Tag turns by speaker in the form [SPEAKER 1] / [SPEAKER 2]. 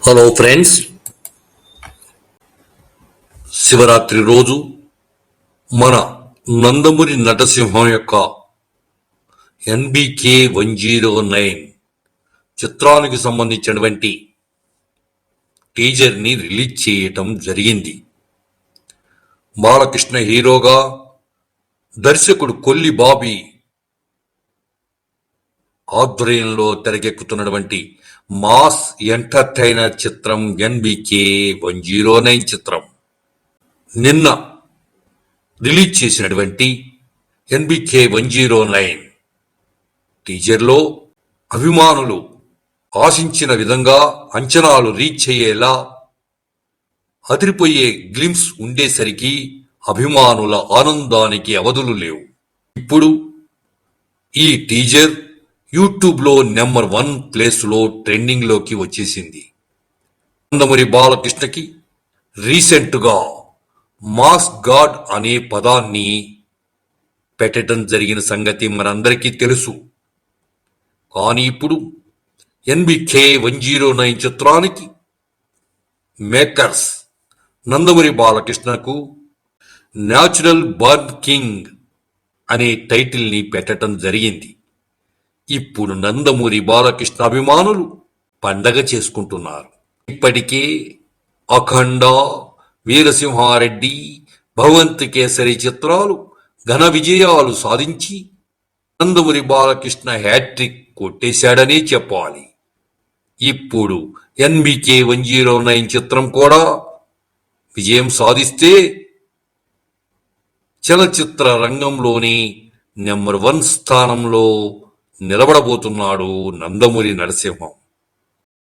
[SPEAKER 1] Hello friends, Shivaratri రోజు మన నందమూరి నటసింహం యొక్క NBK 109 చిత్రానికి సంబంధించినటువంటి టీజర్ని రిలీజ్ చేయటం జరిగింది. బాలకృష్ణ హీరోగా, దర్శకుడు కొల్లి బాబీ ఆధ్వర్యంలో తెరకెక్కుతున్నటువంటి మాస్ ఎంటర్టైనర్ చిత్రం NBK 109 చిత్రం. నిన్న రిలీజ్ చేసినటువంటి NBK 109 టీజర్లో అభిమానులు ఆశించిన విధంగా అంచనాలు రీచ్ అయ్యేలా అదిరిపోయే గ్లిమ్స్ ఉండేసరికి అభిమానుల ఆనందానికి అవధులు లేవు. ఇప్పుడు ఈ టీజర్ యూట్యూబ్లో నెంబర్ 1 ప్లేస్లో ట్రెండింగ్లోకి వచ్చేసింది. నందమూరి బాలకృష్ణకి రీసెంట్గా మాస్ గాడ్ అనే పదాన్ని పెట్టడం జరిగిన సంగతి మనందరికీ తెలుసు. కానీ ఇప్పుడు NBK 109 చిత్రానికి మేకర్స్ నందమూరి బాలకృష్ణకు న్యాచురల్ బర్న్ కింగ్ అనే టైటిల్ని పెట్టడం జరిగింది. ఇప్పుడు నందమూరి బాలకృష్ణ అభిమానులు పండగ చేసుకుంటున్నారు. ఇప్పటికే అఖండ, వీరసింహారెడ్డి, భగవంత్ కేసరి చిత్రాలు ఘన విజయాలు సాధించి నందమూరి బాలకృష్ణ హ్యాట్రిక్ కొట్టేశాడనే చెప్పాలి. ఇప్పుడు NBK 109 చిత్రం కూడా విజయం సాధిస్తే చలచిత్ర రంగంలోని నెంబర్ 1 స్థానంలో నిలబడబోతున్నాడు నందమూరి నరసింహం.